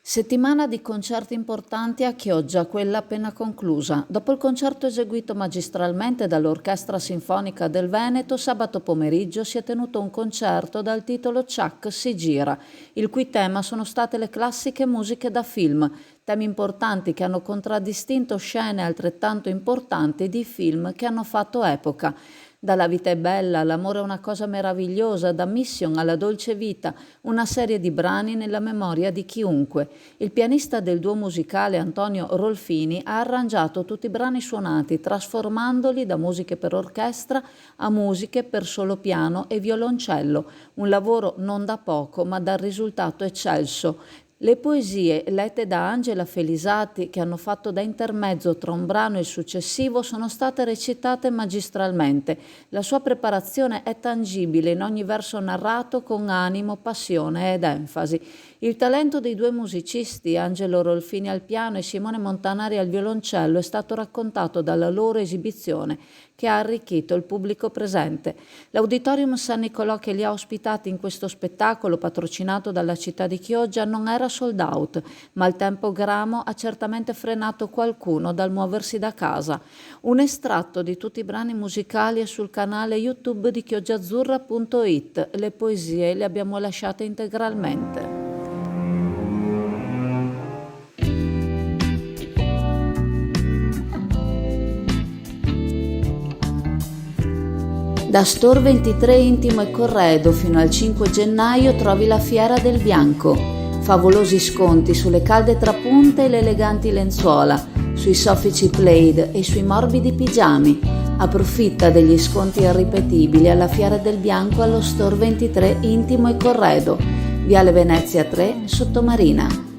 Settimana di concerti importanti a Chioggia, quella appena conclusa. Dopo il concerto eseguito magistralmente dall'Orchestra Sinfonica del Veneto, sabato pomeriggio si è tenuto un concerto dal titolo Ciak si gira, il cui tema sono state le classiche musiche da film, temi importanti che hanno contraddistinto scene altrettanto importanti di film che hanno fatto epoca. Dalla vita è bella, l'amore è una cosa meravigliosa, da Mission alla dolce vita, una serie di brani nella memoria di chiunque. Il pianista del duo musicale Antonio Rolfini ha arrangiato tutti i brani suonati, trasformandoli da musiche per orchestra a musiche per solo piano e violoncello, un lavoro non da poco ma dal risultato eccelso. Le poesie lette da Angela Felisati, che hanno fatto da intermezzo tra un brano e il successivo, sono state recitate magistralmente. La sua preparazione è tangibile in ogni verso narrato con animo, passione ed enfasi. Il talento dei due musicisti, Angelo Rolfini al piano e Simone Montanari al violoncello, è stato raccontato dalla loro esibizione, che ha arricchito il pubblico presente. L'Auditorium San Nicolò che li ha ospitati in questo spettacolo, patrocinato dalla città di Chioggia, non era sold out, ma il tempo gramo ha certamente frenato qualcuno dal muoversi da casa. Un estratto di tutti i brani musicali è sul canale YouTube di chioggiaazzurra.it. Le poesie le abbiamo lasciate integralmente. Da Store 23 Intimo e Corredo fino al 5 gennaio trovi la Fiera del Bianco. Favolosi sconti sulle calde trapunte e le eleganti lenzuola, sui soffici plaid e sui morbidi pigiami. Approfitta degli sconti irripetibili alla Fiera del Bianco allo Store 23 Intimo e Corredo. Viale Venezia 3, Sottomarina.